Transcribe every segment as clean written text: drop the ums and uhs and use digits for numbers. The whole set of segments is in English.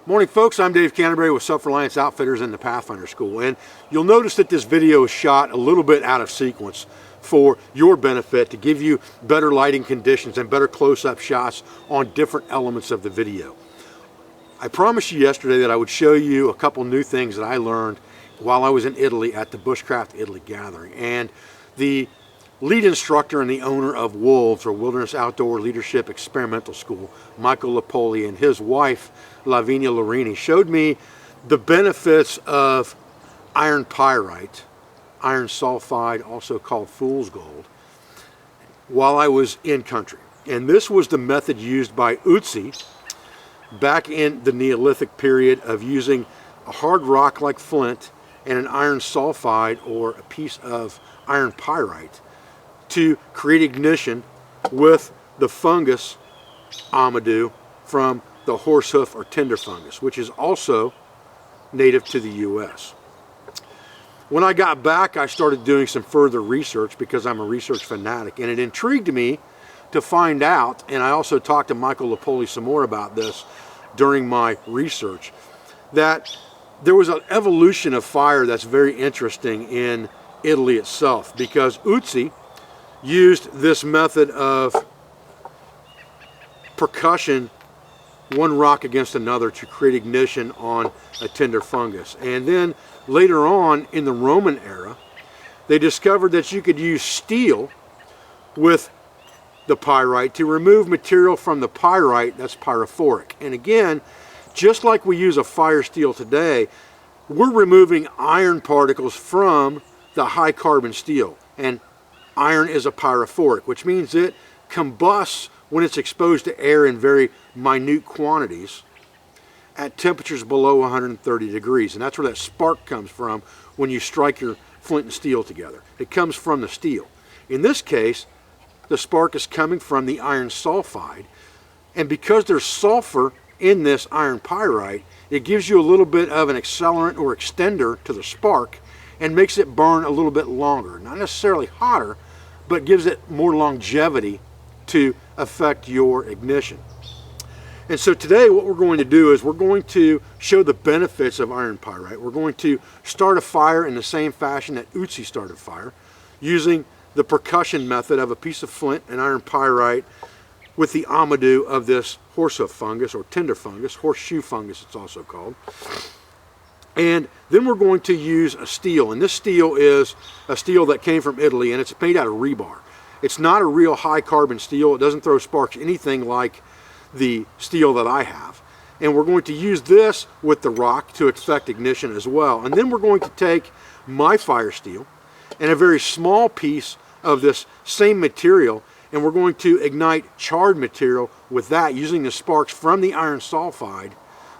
Morning folks, I'm Dave Canterbury with Self-Reliance Outfitters in the Pathfinder School, and you'll notice that this video is shot a little bit out of sequence for your benefit, to give you better lighting conditions and better close-up shots on different elements of the video. I promised you yesterday that I would show you a couple new things that I learned while I was in Italy at the Bushcraft Italy gathering, and the lead instructor and the owner of Wolves, or Wilderness Outdoor Leadership Experimental School, Michael Lapoli, and his wife Lavinia Lorini showed me the benefits of iron pyrite, iron sulfide, also called fool's gold, while I was in country. And this was the method used by Utsi back in the Neolithic period, of using a hard rock like flint and an iron sulfide, or a piece of iron pyrite, to create ignition with the fungus amadou from the horsehoof or tinder fungus, which is also native to the US. When I got back, I started doing some further research because I'm a research fanatic, and it intrigued me to find out, and I also talked to Michael Lapoli some more about this during my research, that there was an evolution of fire that's very interesting in Italy itself, because Utsi used this method of percussion, one rock against another, to create ignition on a tinder fungus. And then later on in the Roman era, they discovered that you could use steel with the pyrite to remove material from the pyrite that's pyrophoric. And again, just like we use a fire steel today, we're removing iron particles from the high carbon steel. And iron is a pyrophoric, which means it combusts when it's exposed to air in very minute quantities at temperatures below 130 degrees. And that's where that spark comes from when you strike your flint and steel together. It comes from the steel. In this case, the spark is coming from the iron sulfide. And because there's sulfur in this iron pyrite, it gives you a little bit of an accelerant or extender to the spark, and makes it burn a little bit longer. Not necessarily hotter, but gives it more longevity to affect your ignition. And so today what we're going to do is we're going to show the benefits of iron pyrite. We're going to start a fire in the same fashion that Utsi started fire, using the percussion method of a piece of flint and iron pyrite with the amadou of this horsehoof fungus, or tinder fungus, horseshoe fungus it's also called. And then we're going to use a steel, and this steel is a steel that came from Italy, and it's made out of rebar. It's not a real high carbon steel. It doesn't throw sparks anything like the steel that I have. And we're going to use this with the rock to affect ignition as well. And then we're going to take my fire steel and a very small piece of this same material, and we're going to ignite charred material with that, using the sparks from the iron sulfide,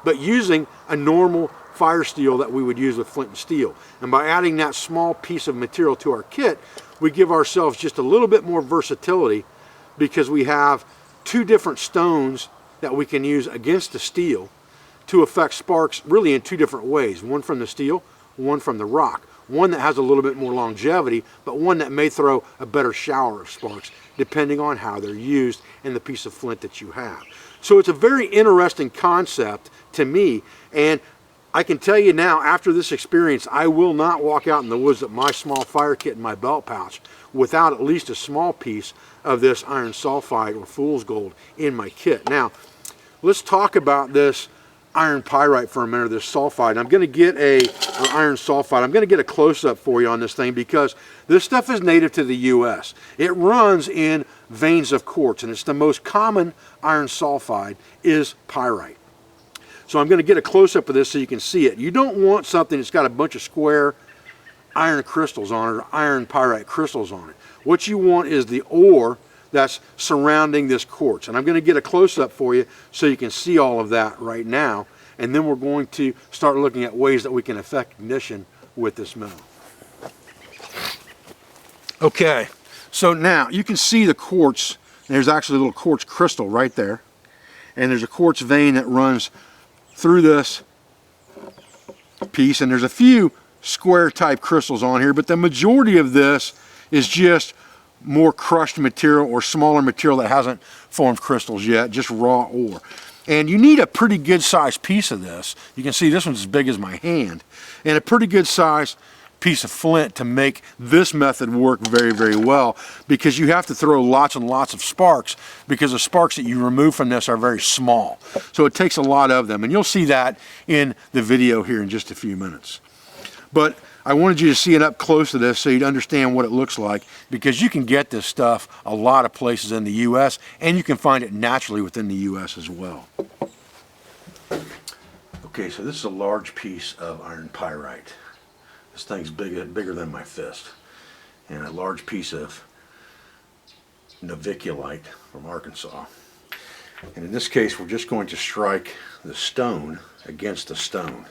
but using a normal fire steel that we would use with flint and steel. And by adding that small piece of material to our kit, we give ourselves just a little bit more versatility, because we have two different stones that we can use against the steel to affect sparks really in two different ways. One from the steel, one from the rock. One that has a little bit more longevity, but one that may throw a better shower of sparks, depending on how they're used and the piece of flint that you have. So it's a very interesting concept to me, and I can tell you now, after this experience, I will not walk out in the woods with my small fire kit in my belt pouch without at least a small piece of this iron sulfide, or fool's gold, in my kit. Now, let's talk about this iron pyrite for a minute, this sulfide. I'm going to get an iron sulfide. I'm going to get a close-up for you on this thing, because this stuff is native to the US. It runs in veins of quartz, and it's the most common iron sulfide is pyrite. So I'm going to get a close-up of this so you can see it. You don't want something that's got a bunch of square iron crystals on it, or iron pyrite crystals on it. What you want is the ore that's surrounding this quartz. And I'm going to get a close-up for you so you can see all of that right now. And then we're going to start looking at ways that we can affect ignition with this metal. Okay, so now you can see the quartz. There's actually a little quartz crystal right there. And there's a quartz vein that runs through this piece, and there's a few square type crystals on here, but the majority of this is just more crushed material or smaller material that hasn't formed crystals yet, just raw ore. And you need a pretty good sized piece of this. You can see this one's as big as my hand. And a pretty good sized piece of flint to make this method work very, very well, because you have to throw lots and lots of sparks, because the sparks that you remove from this are very small. So it takes a lot of them, and you'll see that in the video here in just a few minutes. But I wanted you to see it up close to this so you'd understand what it looks like, because you can get this stuff a lot of places in the US, and you can find it naturally within the US as well. Okay, so this is a large piece of iron pyrite. This thing's bigger than my fist. And a large piece of naviculite from Arkansas. And in this case, we're just going to strike the stone against the stone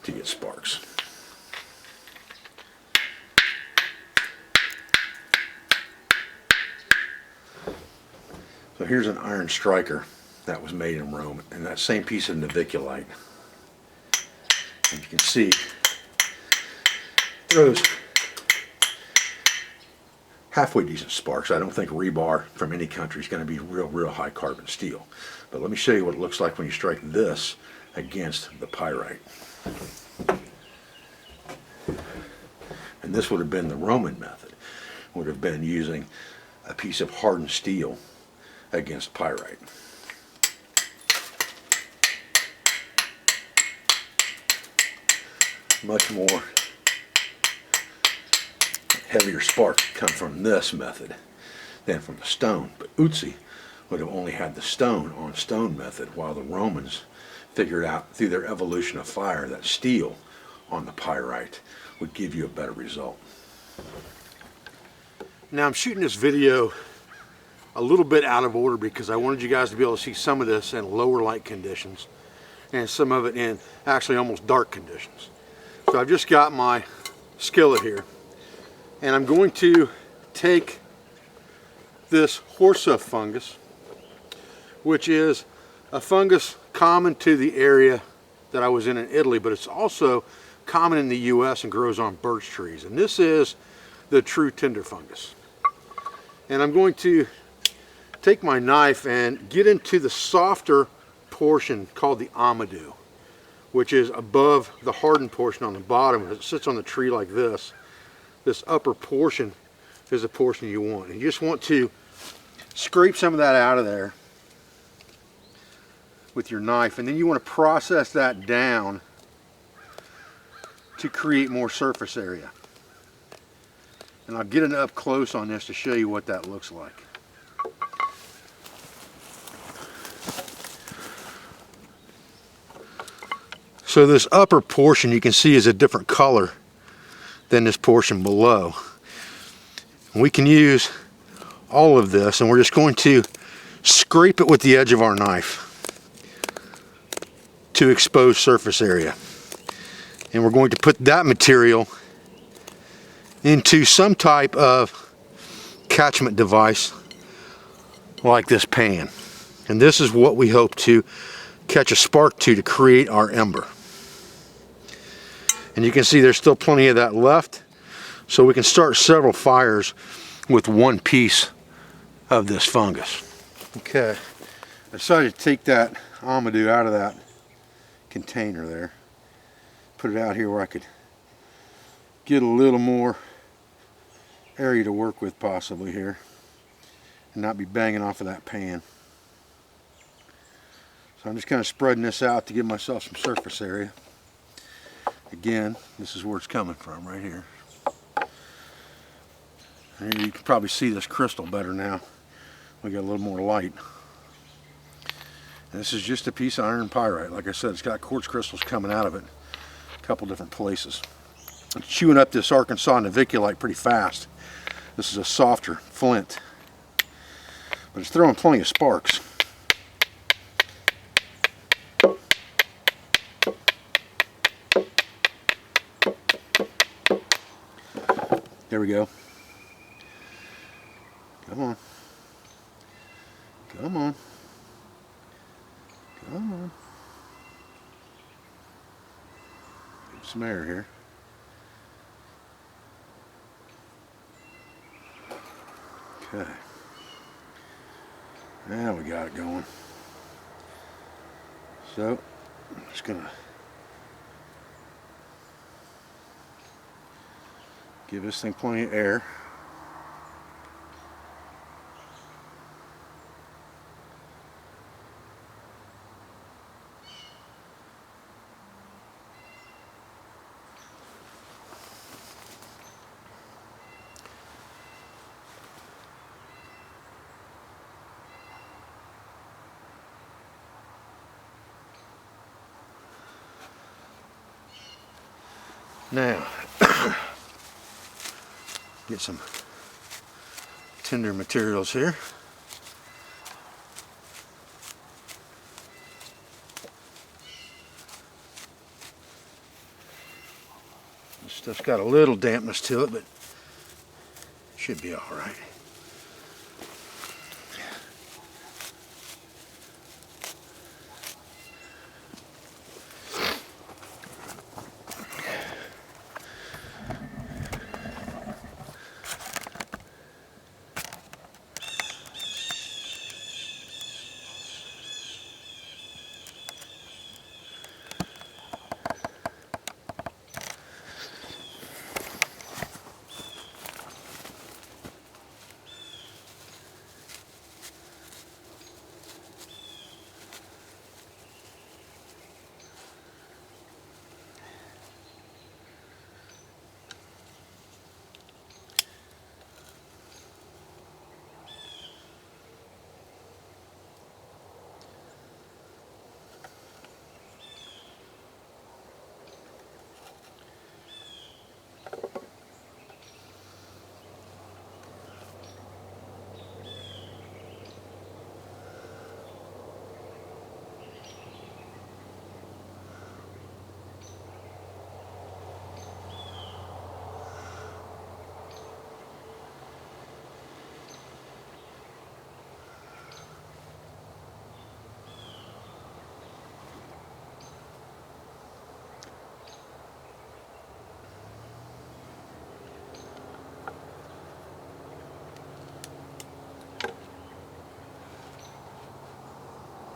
to get sparks. So here's an iron striker that was made in Rome, and that same piece of naviculite. And you can see throws halfway decent sparks. I don't think rebar from any country is going to be real high carbon steel. But let me show you what it looks like when you strike this against the pyrite. And this would have been the Roman method. Would have been using a piece of hardened steel against pyrite. Much more heavier sparks come from this method than from the stone. But Utsi would have only had the stone on stone method, while the Romans figured out through their evolution of fire that steel on the pyrite would give you a better result. Now I'm shooting this video a little bit out of order because I wanted you guys to be able to see some of this in lower light conditions and some of it in actually almost dark conditions. So I've just got my skillet here, and I'm going to take this Horseup fungus, which is a fungus common to the area that I was in Italy, but it's also common in the US and grows on birch trees. And this is the true tinder fungus. And I'm going to take my knife and get into the softer portion called the amadou, which is above the hardened portion on the bottom. It sits on the tree like this. This upper portion is the portion you want. And you just want to scrape some of that out of there with your knife, and then you want to process that down to create more surface area. And I'll get it up close on this to show you what that looks like. So this upper portion you can see is a different color than this portion below. And we can use all of this, and we're just going to scrape it with the edge of our knife to expose surface area. And we're going to put that material into some type of catchment device like this pan. And this is what we hope to catch a spark to create our ember. And you can see there's still plenty of that left, so we can start several fires with one piece of this fungus. Okay, I decided to take that amadou out of that container there, put it out here where I could get a little more area to work with possibly here and not be banging off of that pan. So I'm just kind of spreading this out to give myself some surface area. Again, this is where it's coming from, right here. And here you can probably see this crystal better now. We got a little more light. And this is just a piece of iron pyrite. Like I said, it's got quartz crystals coming out of it a couple different places. It's chewing up this Arkansas naviculite pretty fast. This is a softer flint, but it's throwing plenty of sparks. There we go. Come on. Come on. Come on. Get some air here. Okay. Now we got it going. So I'm just gonna give this thing plenty of air. Now, get some tinder materials here. This stuff's got a little dampness to it, but should be all right.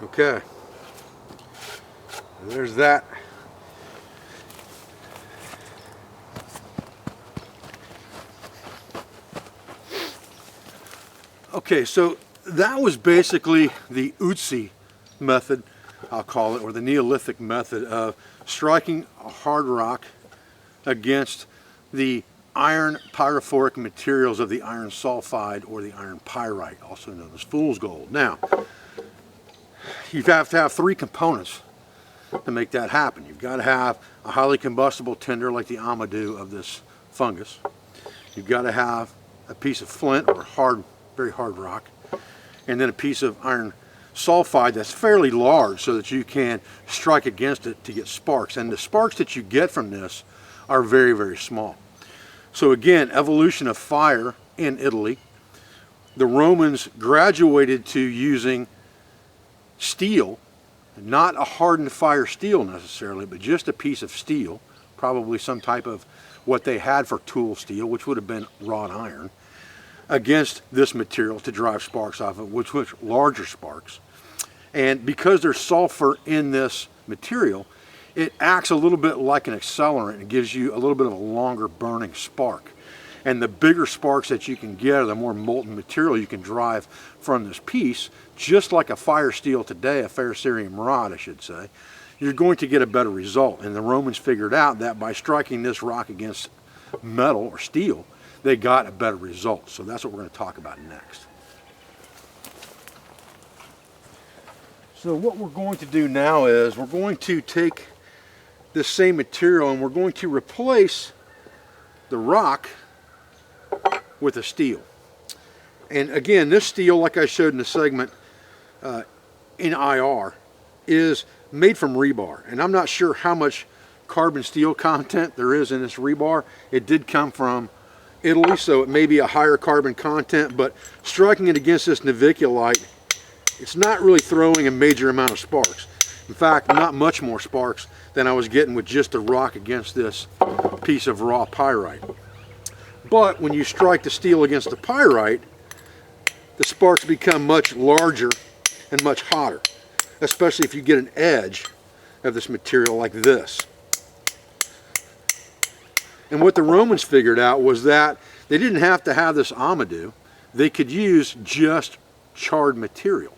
Okay, there's that. Okay, so that was basically the Utsi method, I'll call it, or the Neolithic method of striking a hard rock against the iron pyrophoric materials of the iron sulfide or the iron pyrite, also known as fool's gold. Now, you have to have three components to make that happen. You've got to have a highly combustible tinder like the amadou of this fungus. You've got to have a piece of flint or hard, very hard rock, and then a piece of iron sulfide that's fairly large so that you can strike against it to get sparks. And the sparks that you get from this are very, very small. So again, evolution of fire in Italy. The Romans graduated to using steel, not a hardened fire steel necessarily, but just a piece of steel, probably some type of what they had for tool steel, which would have been wrought iron, against this material to drive sparks off of, which larger sparks. And because there's sulfur in this material, it acts a little bit like an accelerant and gives you a little bit of a longer burning spark. And the bigger sparks that you can get, or the more molten material you can drive from this piece, just like a fire steel today, a ferrocerium rod I should say, you're going to get a better result. And the Romans figured out that by striking this rock against metal or steel, they got a better result. So that's what we're going to talk about next. So what we're going to do now is we're going to take this same material and we're going to replace the rock with a steel. And again, this steel, like I showed in the segment in IR, is made from rebar. And I'm not sure how much carbon steel content there is in this rebar. It did come from Italy, so it may be a higher carbon content, but striking it against this naviculite, it's not really throwing a major amount of sparks. In fact, not much more sparks than I was getting with just a rock against this piece of raw pyrite. But when you strike the steel against the pyrite, the sparks become much larger and much hotter. especially if you get an edge of this material like this. And what the Romans figured out was that they didn't have to have this amadou. They could use just charred material.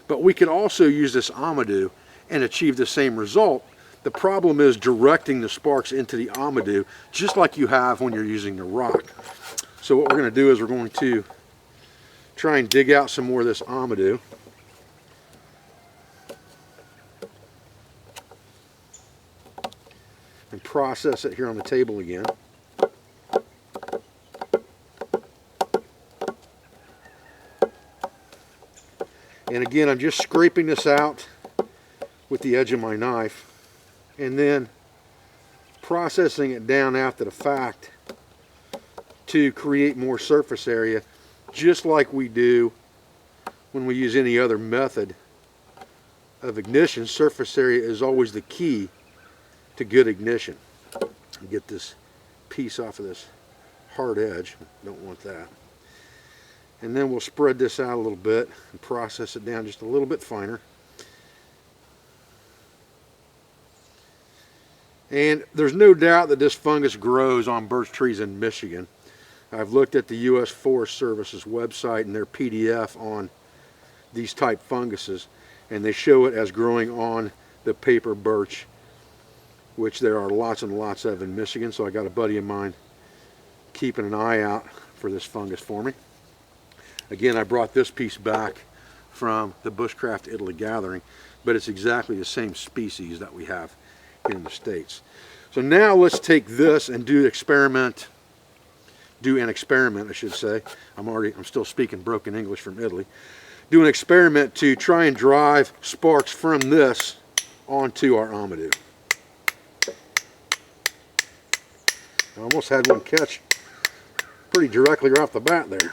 But we could also use this amadou and achieve the same result. The problem is directing the sparks into the amadou, just like you have when you're using the rock. So what we're going to do is we're going to try and dig out some more of this amadou. And process it here on the table again. And again, I'm just scraping this out with the edge of my knife and then processing it down after the fact to create more surface area, just like we do when we use any other method of ignition. Surface area is always the key to good ignition. Get this piece off of this hard edge, don't want that. And then we'll spread this out a little bit and process it down just a little bit finer. And there's no doubt that this fungus grows on birch trees in Michigan. I've looked at the U.S. Forest Service's website and their PDF on these type funguses, and they show it as growing on the paper birch, which there are lots and lots of in Michigan. So I got a buddy of mine keeping an eye out for this fungus for me. Again, I brought this piece back from the Bushcraft Italy gathering, but it's exactly the same species that we have here in the States. So now let's take this and do an experiment, I should say. I'm still speaking broken English from Italy. Do an experiment to try and drive sparks from this onto our amadou. I almost had one catch pretty directly right off the bat there.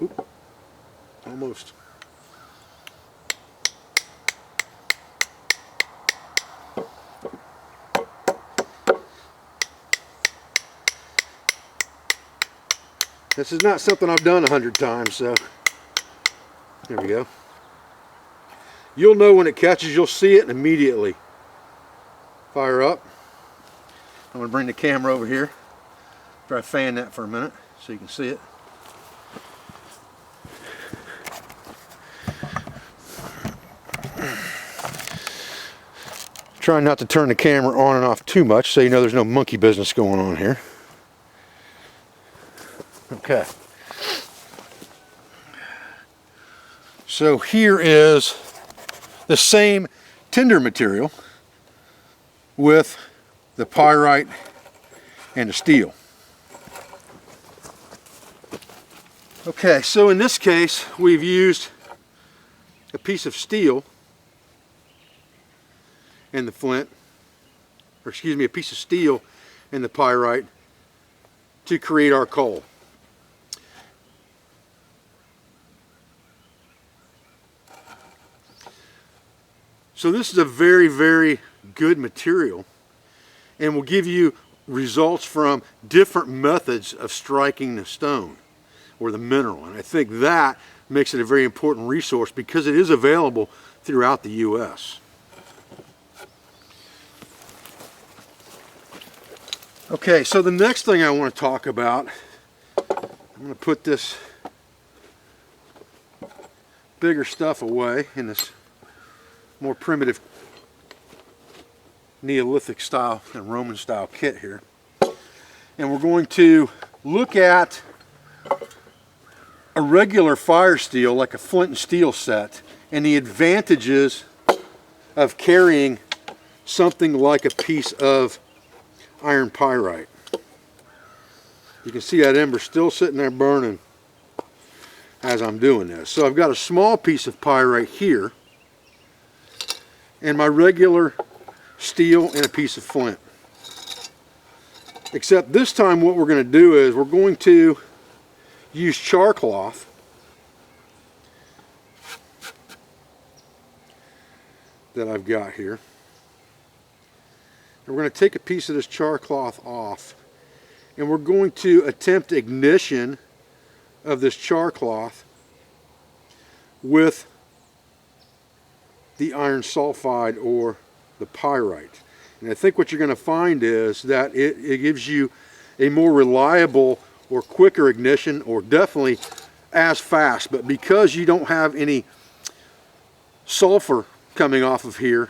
Oop, almost. This is not something I've done 100 times, so there we go. You'll know when it catches, you'll see it immediately. Fire up. I'm going to bring the camera over here. Try to fan that for a minute so you can see it. Trying not to turn the camera on and off too much so you know there's no monkey business going on here. Okay. So here is the same tinder material with the pyrite and the steel. Okay, so in this case we've used a piece of steel and the flint, or excuse me, a piece of steel and the pyrite to create our coal. So this is a very, very good material and will give you results from different methods of striking the stone or the mineral. And I think that makes it a very important resource because it is available throughout the U.S. Okay, so the next thing I want to talk about, I'm going to put this bigger stuff away in this more primitive Neolithic style and Roman style kit here. And we're going to look at a regular fire steel, like a flint and steel set, and the advantages of carrying something like a piece of iron pyrite. You can see that ember still sitting there burning as I'm doing this. So I've got a small piece of pyrite here and my regular steel and a piece of flint. Except this time what we're going to do is we're going to use char cloth that I've got here. And we're going to take a piece of this char cloth off and we're going to attempt ignition of this char cloth with the iron sulfide or the pyrite. And I think what you're going to find is that it gives you a more reliable or quicker ignition, or definitely as fast, but because you don't have any sulfur coming off of here,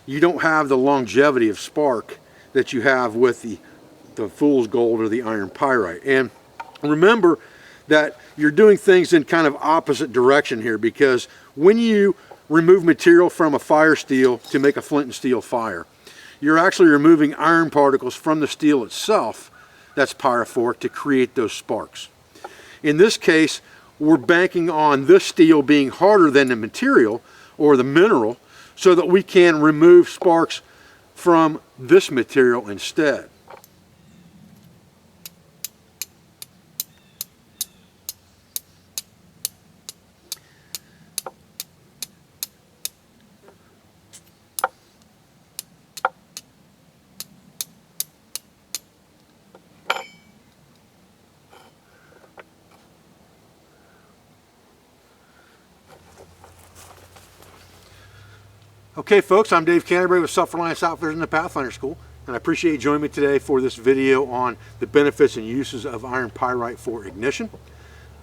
you don't have the longevity of spark that you have with the fool's gold or the iron pyrite. And remember that you're doing things in kind of opposite direction here, because when you remove material from a fire steel to make a flint and steel fire, you're actually removing iron particles from the steel itself that's pyrophoric to create those sparks. In this case, we're banking on this steel being harder than the material or the mineral so that we can remove sparks from this material instead. Okay folks, I'm Dave Canterbury with Self-Reliance Outfitters in the Pathfinder School, and I appreciate you joining me today for this video on the benefits and uses of iron pyrite for ignition.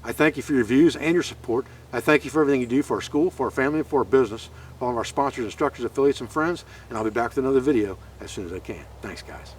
I thank you for your views and your support. I thank you for everything you do for our school, for our family, and for our business, for all of our sponsors, instructors, affiliates, and friends, and I'll be back with another video as soon as I can. Thanks guys.